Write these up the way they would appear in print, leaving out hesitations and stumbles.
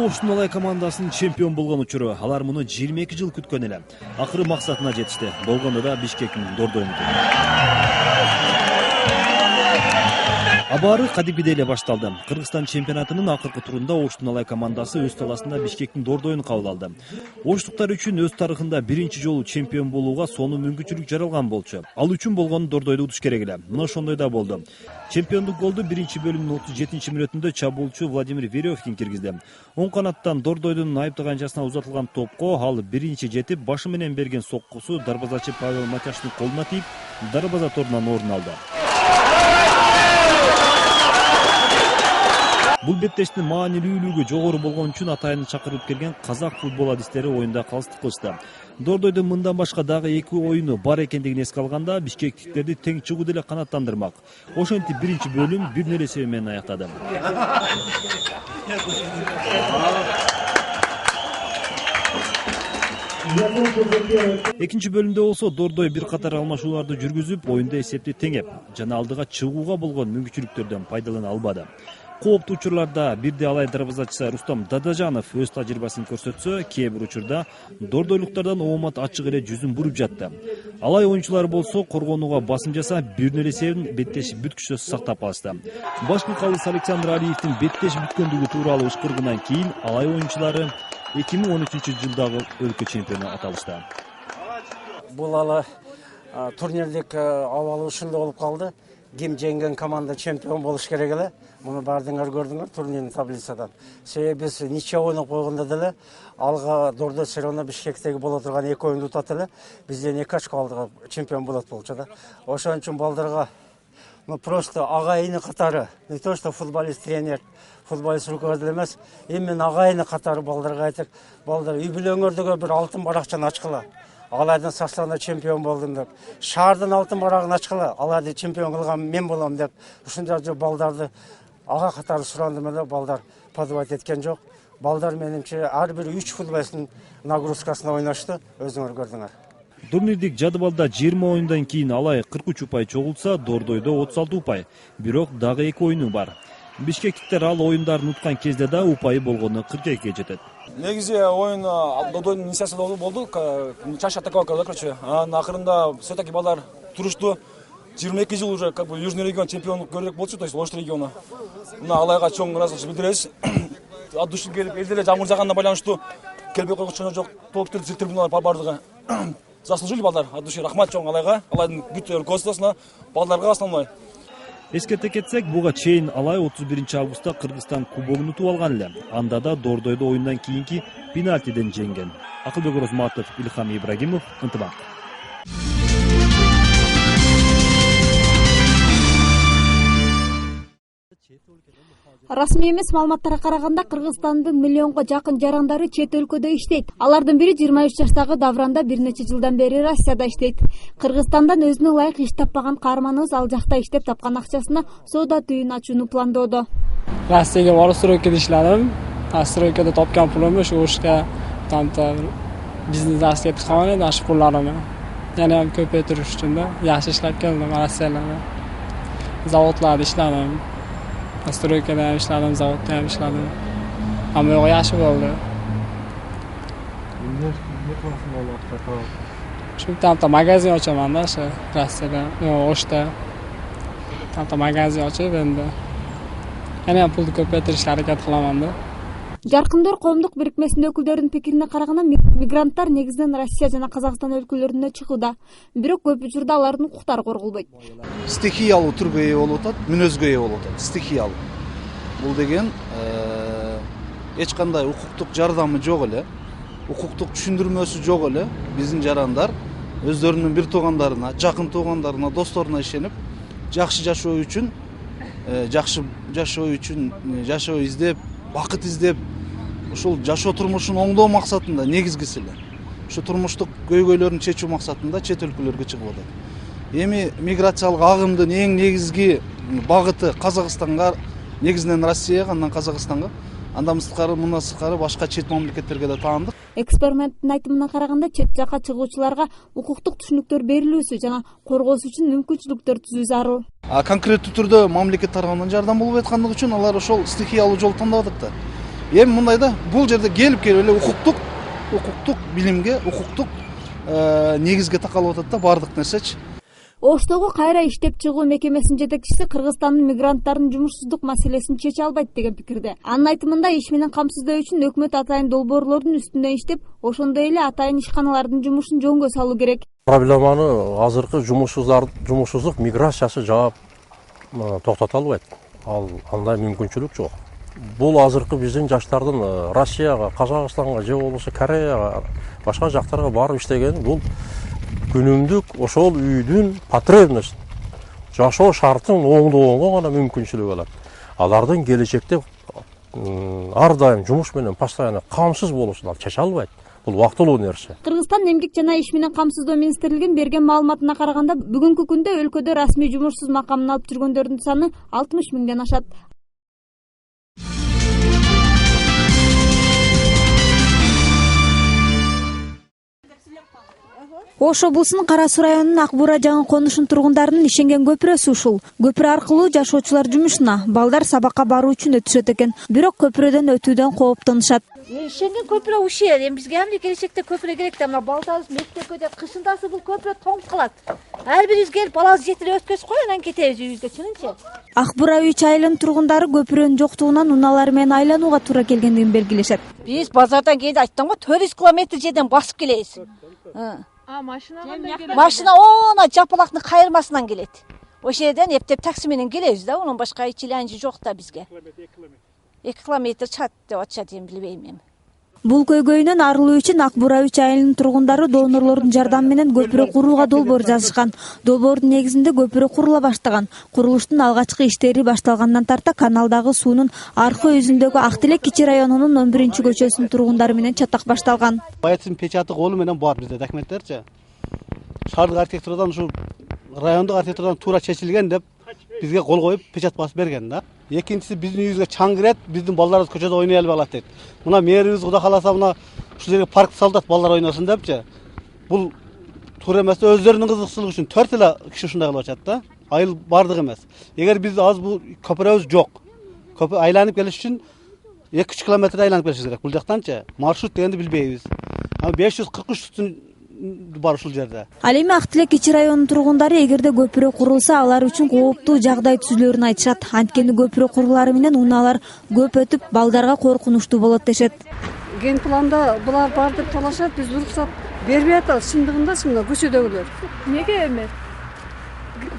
Оштун Алай командасынын чемпион болгон учуру. Алар муну 22 жыл күткөн эле. Акыры максатына жетишти. Болгондо да Бишкектин Дордойну. Абары кадимгидей эле башталды. Кыргызстан чемпионатынын акыркы турунда Оштун Алай командасы өз таласында Бишкектин Дордойну кабыл алды. Оштуктар үчүн өз тарыхында биринчи жолу чемпион болууга сонун мүмкүнчүлүк жаралган болчу. Ал үчүн болгон Дордойду утуш керек эле. Мына ошондой да болду. Чемпиондук голду биринчи бөлүмдүн 37-мүнөтүндө чабуулчу Владимир Веревкин киргизди. Оң канаттан Дордойдун айыптаганчасына узатылган топко ал биринчи жетип, башы менен берген соккусу дарбазачы Павел Матяштын колуна тийип, дарбаза торунан орун алды. Бул беттештин маанилүүлүгү жогору болгон үчүн атайын чакырылып келген казак футбол адистери оюнда калыстык кылышты. Дордойдун мындан башка дагы 2 оюну бар экендигин эске алганда, бишкектиктерди тең чыгуу деле канааттандырмак. Ошентип биринчи бөлүм 1-0 эсеби менен аяктады. Экинчи бөлүмдө болсо Дордой бир катар алмашууларды жүргүзүп, оюнда эсепти теңеп, жана алдыга чыгууга болгон мүмкүнчүлүктөрдөн пайдалана албады. Кооптуу учурларда бирде Алай дарбазачысы Рустам Дадажанов өз тажрыйбасын көрсөтсө, кээ бир учурда дордойлуктардан оомат ачык эле жүзүн буруп жатты. Алай оюнчулары болсо коргонууга басым жасап, 1-0 эсебин беттеш бүткүчөсү сактап калышты. Башкы калыс Александр Алиевдин беттеш бүткөндүгү тууралуу ышкырыгынан кийин Алай оюнчулары 2013-жылдагы өлкө чемпиону аталышты. Бул ала турнирлик абалы ушундай болуп калды. Ким жеңген команда чемпион болуш керек эле. Муну баардыгыңар көрдүңөр турнирдин таблицадан. Себеби биз ниче ойноп койгондо деле алга Дордой все равно Бишкектеги боло турган 2 оюнду утат эле. Бизден 2 очко алдыга чемпион болот болчу да. Ошон үчүн балдарга просто агайыны катары, не то что футболист, тренер, футболист руководитель эмес, именно агайыны катары балдарга айтып, балдар үй бүлөңөрдөгө бир алтын баракчаны ачкыла. Алайдын саштарында чемпион болдум деп. Шаардын алтын барагын ачкыла. Алайды чемпион кылган мен болом деп. Ушундай балдарды ага катары сурандым эле, балдар подавать эткен жок. Балдар менимче ар бир 3 футболисттин нагрузкасына ойношту, өзүңөр көрдүңөр. Турнирдик жадыбалда 20 оюндан кийин Алай 43 упай чогулса, Дордойдо 36 упай. Бирок дагы 2 оюну бар. Бишкектиктер ал оюндарын уткан кезде да упайы болгону 42-ге жетет. Негизи оюн Дордойдун инициативасында болду. Чаша такого, короче, акырында все-таки балдар турушту. 22 жыл уже как бы Южный регион чемпион көрөк болчу, то есть Ош региону. Мына Алайга чоң ыраазычылык билдиребиз. От души келип, элдер жамгыр жаганына байланыштуу келбей койгучу жок. Топтор трибуналар бардыгы. Заслужили балдар. От души рахмат чоң Алайга. Алайдын бүт руководствосуна, балдарга основной. Эскерте кетсек, буга чейин Алай 31 августта Кыргызстан кубогун утуп алган эле. Анда да Дордойдо оюндан кийинки пенальтиден жеңген. Акылбек Орозматов, Илхам Ибрагимов, Ынтымак. Расмий эмес маалыматтарга караганда, Кыргызстандын миллионго жакын жарандары чет өлкөдө иштейт. Алардын бири 23 жаштагы Давранда бир нече жылдан бери Россияда иштейт. Кыргызстандан өзүнө ылайык иш таппаган каарманыбыз ал жакта иштеп тапкан акчасына соода түйүн ачууну пландоодо. Россияга барып стройкада иштедим. Стройкада топкан пулумду ошо ишке бизнес аркет кылган эди, ашы пулларымды. Yana ham ko'paytirish uchun da yaxshi ishlab keldim Rossiyalarda. Zavodlarda ishladim. Stroykada ham ishladim, zavodda ham ishladim. Hamma yo'q yaxshi bo'ldi. Shu tamta magazin ochaman-da, shu Rossiyada, Oshda. Tamta magazin ochib endi. Yana ham pulni ko'paytirishga harakat qilaman-da. Жаркындар коомдук бирикмесинин өкүлдөрүнүн пикирине караганда, мигранттар негизинен Россия жана Казакстан өлкөлөрүнө чыгууда. Бирок көп учурда алардын укуктары корголбойт. Стихиялуу түргө ээ болуп атат, мүнөзгө ээ болуп атат. Стихиялуу. Бул деген эч кандай укуктук жардамы жок эле, укуктук түшүндүрмөсү жок эле. Биздин жарандар өздөрүнүн бир туугандарына, жакын туугандарына, досторуна ишенип, жакшы жашоо үчүн, жашоо издеп, бакыт издеп, ушул жашоо турмушун оңдоо максатында негизгиси эле ушу турмуштук көйгөйлөрүн чечүү максатында чет өлкөлөргө чыгып атат. Эми миграциялык агымдын эң негизги багыты Казакстанга, негизинен Россияга, андан Казакстанга, андан сырткары башка чет мамлекеттерге да таандык. Эксперименттин айтымына караганда, чет жакка чыгуучуларга укуктук түшүнүктөр берилүүсү жана коргоосу үчүн мүмкүнчүлүктөр түзүү зарыл. Конкреттүү түрдө мамлекет тарабынан жардам болуп аткандыгы үчүн алар ошол стихиялуу жол тандап атат да. Эми мындайда бул жерде келип эле укуктук билимге, укуктук негизге такалып атат да баардык нерсечи. Оштогу кайра иштеп чыгуу мекемесинин жетекчиси Кыргызстандын мигранттарынын жумушсуздук маселесин чече албайт деген пикирде. Анын айтымында иш менен камсыздоо үчүн өкмөт атайын долбоорлордун үстүндө иштеп, ошондой эле атайын ишканалардын жумушун жөнгө салуу керек. Проблеманы азыркы жумушсуздук миграциясы жаап токтото албайт. Андай мүмкүнчүлүк жок. Бул азыркы биздин жаштардын Россияга, Казакстанга же болбосо Кореяга, башка жактарга барып иштеген бул күнүмдүк ошол үйдүн потребность, жашоо шартын оңдогонго гана мүмкүнчүлүк алат. Алардын келечекте ар дайым жумуш менен постоянно камсыз болушун ал чече албайт. Бул убактылуу нерсе. Кыргызстан эмгек жана иш менен камсыздоо министрлигинин берген маалыматына караганда, бүгүнкү күндө өлкөдө расмий жумушсуз макамын алып жүргөндөрдүн саны 60 миңден ашат. Ош облусунун Кара Суу районунун Ак Бура жаңы конушун тургундарынын ишенген көпүрөсү ушул. Көпүрө аркылуу жашоочулар жумушуна, балдар сабакка баруу үчүн өтүшөт экен. Бирок көпүрөдөн өтүүдөн кооптонушат. Ишенген көпүрө ушул. Эми бизге эмне келечекте көпүрө керек да, мына балдарыбыз мектепке кетет, кышындасы бул көпүрө тоңуп калат. Ар бирибиз келип балабызды жетирип өткөзүп кой, анан кетебиз үйүбүзгө, чынынчы. Ак Бура үй чайылынын тургундары көпүрөнүн жоктугунан унаалары менен айланууга туура келгендигин белгилешет. Биз базардан кийин айттым го 400 километр жерден басып келебиз. Машина она жапалактын кайырмасынан келет. Ошол жерден эптеп такси менен келебиз да, унун башка ичиланжы жок да бизге. 2 километр чат деп атышат, эми билбейм эми. Бул көйгөйүнөн арылуу үчүн Ак Бура үй чайылынын тургундары донорлордун жардамы менен көпүрө курууга долбоор жазышкан. Долбоордун негизинде көпүрө курула баштаган. Курулуштун алгачкы иштери башталгандан тарта каналдагы суунун аркы өзүндөгү Ак Тилек кичи районунун 11-көчөсүнүн тургундары менен чатак башталган. Баяцын печаты колу менен бар бизде документтерчи. Шаардык архитектурадан ушу райондук архитектурадан туура чечилген деп бизге кол коюп печат басып берген да. Экинчиси биздин үйүбүзгө чаң кирет, биздин балдарыбыз көчөдө ойной албай калат дейт. Мына мэрибиз Кудай кааласа мына ушул жерге парк салдат, балдар ойносун депчи. Бул туура эмес, өздөрүнүн кызыкчылыгы үчүн 4 эле киши ушундай кылып атат да. Айыл бардык эмес. Эгер биз аз бул көпүрөбүз жок. Көпү айланып келиш үчүн 2-3 километр айланып келишибиз керек. Бул жактанчы маршрут дегенди билбейбиз. Ама 543 түтүн бар ушул жерде. Ал эми Ак Тилек кичи районунун тургундары эгерде көпүрө курулса, алар үчүн кооптуу жагдай түзүлөрүн айтышат. Анткени көпүрө курулары менен унаалар көп өтүп, балдарга коркунучтуу болот дешет. Ген планда булар бар деп талашат, биз уруксат бербей атабыз. Чындыгында мына көчөдөгүлөр. Неге эмес?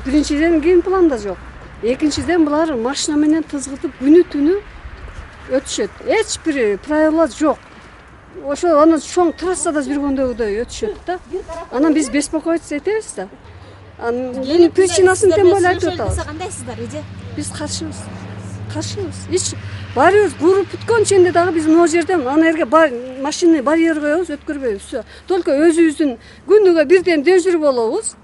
Биринчиден ген планда жок. Экинчиден булар машина менен тызгытып күнү-түнү өтүшөт. Эч бир правила жок. Ошо аны чоң трассада жүргөндөгүдөй өтүшөт да. Анан биз беспокоиться этебиз да. Анын причинасын тем более айтып атабыз. Кандайсыздар эже? Биз каршыбыз. Ич барыбыз куруп бүткөн ченде дагы биз могу жерден ана жерге машина барьер коебуз, өткөрбөйбүз. Все. Только өзүбүздүн күнүгө бирден дежур болобуз.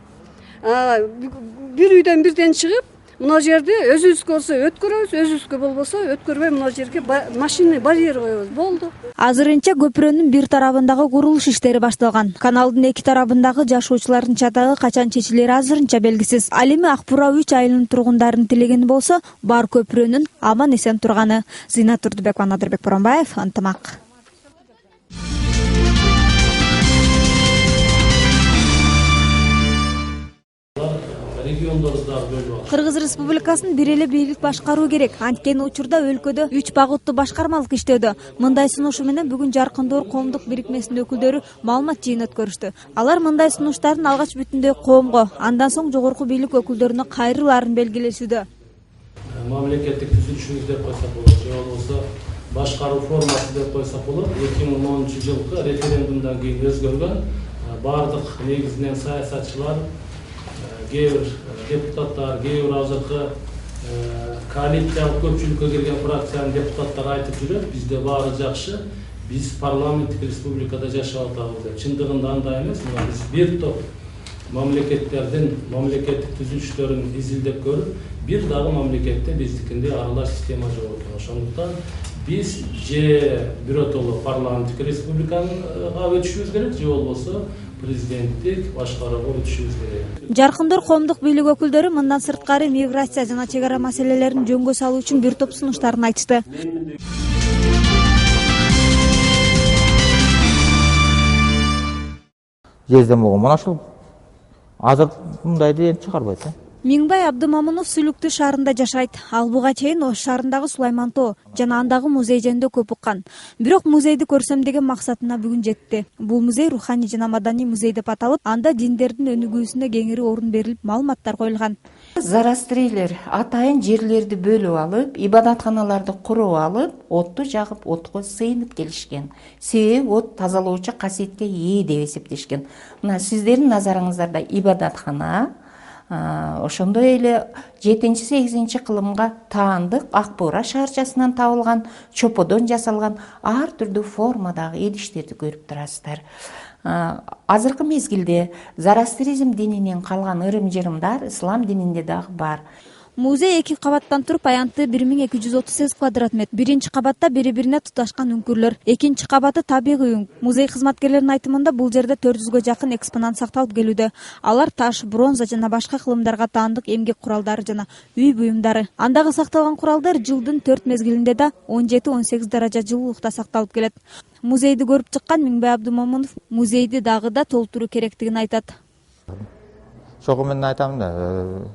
Бир үйдөн бирден чыгып, мына жерде өзүбүзгө болсо өткөрөбүз, өзүбүзгө болбосо өткөрбөй мына жерге машина барьер коебуз. Болду. Азырынча көпүрөнүн бир тарабындагы курулуш иштери башталган. Каналдын эки тарабындагы жашоочулардын чатагы качан чечилери азырынча белгисиз. Ал эми Ак Бура үй чайылынын тургундарынын тилегени болсо, бар көпүрөнүн аман эсен турганы. Зинат Турдубекова, Надырбек Боронбаев, Ынтымак. Кыргыз Республикасынын бир эле бийлик башкаруу керек. Анткени учурда өлкөдө 3 багыттуу башкармалык иштөөдө. Мындай сунушу менен бүгүн Жаркындоор коомдук бирикмесинин өкүлдөрү маалымат жыйын өткөрүштү. Алар мындай сунуштардын алгач бүтүндөй коомго, андан соң жогорку бийлик өкүлдөрүнө кайрылаарын белгилешүүдө. Мамлекеттик түзүлүшүбүз деп койсок болот, же болбосо башкаруу формасы деп койсок болот. 2010-жылкы референдумдан кийин өзгөргөн бардык негизинен саясатчылар, кээ бир депутаттар, кээ бир азыркы коалициялык көпчүлүккө кирген фракциянын депутаттары айтып жүрөт, бизде баары жакшы, биз парламенттик республикада жашап атабыз деп. Чындыгында андай эмес. Биз бир топ мамлекеттердин мамлекеттик түзүлүштөрүн изилдеп көрүп, бир дагы мамлекетте биздикиндей аралаш система жок экен. Ошондуктан биз же биротоло парламенттик республикага өтүшүбүз керек, же болбосо президенттик башкарууга өтүшүбүз керек. Жаркындоор коомдук бийлик өкүлдөрү мындан сырткары миграция жана чек ара маселелерин жөнгө салуу үчүн бир топ сунуштарын айтышты. жезден болгон мына ушул азыр мындайды эми чыгарбайт. Миңбай Абдымамунов Сүлүктүү шаарында жашайт. Ал буга чейин Ош шаарындагы Сулайман Тоо жана андагы музей жөнүндө көп уккан. Бирок музейди көрсөм деген максатына бүгүн жетти. Бул музей руханий жана маданий музей деп аталып, анда диндердин өнүгүүсүнө кеңири орун берилип, маалыматтар коюлган. Зарастрийлер атайын жерлерди бөлүп алып, ибадатканаларды куруп алып, отту жагып, отко сыйынып келишкен. Себеби от тазалоочу касиетке ээ деп эсептешкен. Мына сиздердин назарыңыздарда ибадаткана ошондой эле 7-8 кылымга таандык ак бура шаарчасынан табылган, чоподон жасалган ар түрдүү формадагы идиштерди көрүп турасыздар. Азыркы мезгилде зарастризм дининен калган ырым-жырымдар ислам дининде дагы бар. Музей 2 кабаттан туруп, аянты 1238 квадрат метр. Биринчи кабатта бири-бирине туташкан үңкүрлөр, экинчи кабаты табигый үң. Музей кызматкерлеринин айтымында бул жерде 400гө жакын экспонат сакталып келүүдө. Алар таш, бронза жана башка кылымдарга таандык эмгек куралдары жана үй буюмдары. Андагы сакталган куралдар жылдын 4 мезгилинде да 17-18 даража жылуулукта сакталып келет. Музейди көрүп чыккан Миңбай Абдымамунов музейди дагы да толтуруу керектигин айтат. Чогуу мен айтам да,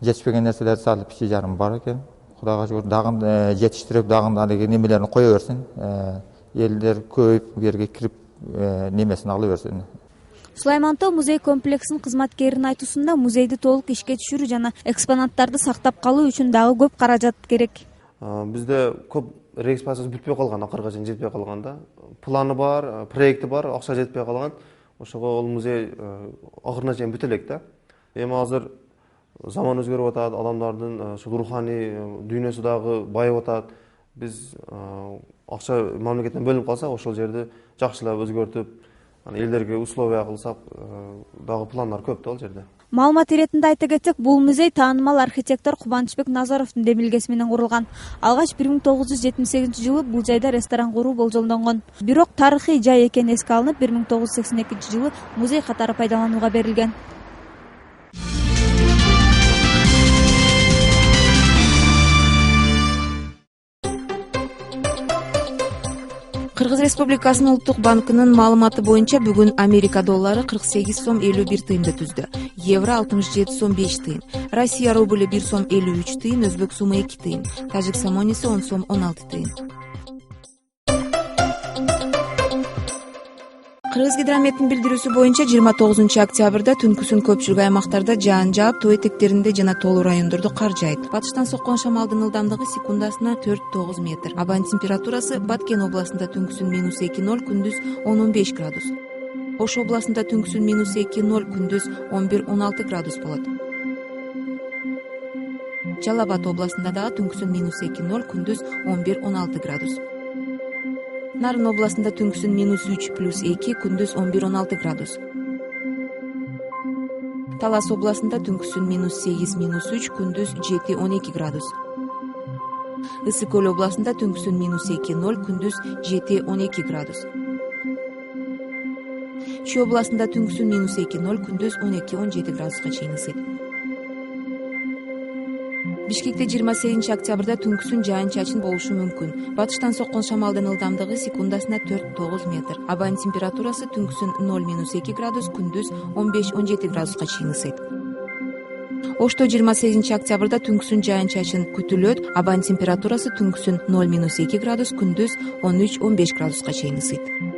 жетишпеген нерселерди салып ичи жарым бар экен. Кудайга шүгүр, дагы жетиштирип, дагы алиги немелерин кое берсин. Элдер көйүп, бу жерге кирип, немесин ала берсин. Сулайман Тоо музей комплексинин кызматкеринин айтуусунда музейди толук ишке түшүрүү жана экспонаттарды сактап калуу үчүн дагы көп каражат керек. Бизде көп реэкспозициясы бүтпөй калган, акырга чейин жетпей калган да. Планы бар, проекти бар, акча жетпей калган. Ошого ол музей акырына чейин бүтө элек да. Эми азыр заман өзгөрүп атат, адамдардын ушул руханий дүйнөсү дагы байып атат. Биз акча мамлекеттен бөлүнүп калса, ошол жерди жакшылап өзгөртүп, элдерге условия кылсак, дагы пландар көп да ал жерде. Маалымат иретинде айта кетсек, бул музей таанымал архитектор Кубанычбек Назаровдун демилгеси менен курулган. Алгач 1978-жылы бул жайда ресторан куруу болжолдонгон. Бирок тарыхый жай экени эске алынып, 1982-жылы музей катары пайдаланууга берилген. Кыргыз Республикасынын Улуттук банкынын маалыматы боюнча бүгүн Америка доллары 48 сом 51 тыйынды түздү. Евро 67 сом 5 тыйын. Россия рублі 1 сом 53 тыйын, Өзбек сумы 2 тыйын. Тажик сомонеси 10 сом 16 тыйын. Кыргызгидрометтин билдирүүсү боюнча 29 октябрда түнкүсүн көпчүлүк аймактарда жаан жаап, тоо этектеринде жана тоолуу райондордо кар жаайт. Батыштан соккон шамалдын ылдамдыгы секундасына 4-9 метр. Абанын температурасы Баткен областында түнкүсүн -2-0, күндүз 10-15 градус. Ош областында түнкүсүн -2-0, күндүз 11-16 градус болот. Жалал Абад областында дагы түнкүсүн -2-0, күндүз 11-16 градус. Нарын областында түнкүсүн -3+2, күндүз 11-16 градус. Талас областында түнкүсүн -8-3, күндүз 7-12 градус. Ысык көл областында түнкүсүн -2-0, күндүз 7-12 градус. Чүй областында түнкүсүн -2-0, күндүз 12-17 градуска чейин ысыйт. Бишкекте 28 октябрда түнкүсүн жаан-чачын болушу мүмкүн. Батыштан соккон шамалдын ылдамдыгы секундасына 4-9 метр. Абанын температурасы түнкүсүн 0-2 градус, күндүз 15-17 градуска чейин ысыйт. Ошто 28 октябрда түнкүсүн жаан-чачын күтүлөт. Абанын температурасы түнкүсүн 0-2 градус, күндүз 13-15 градуска чейин ысыйт.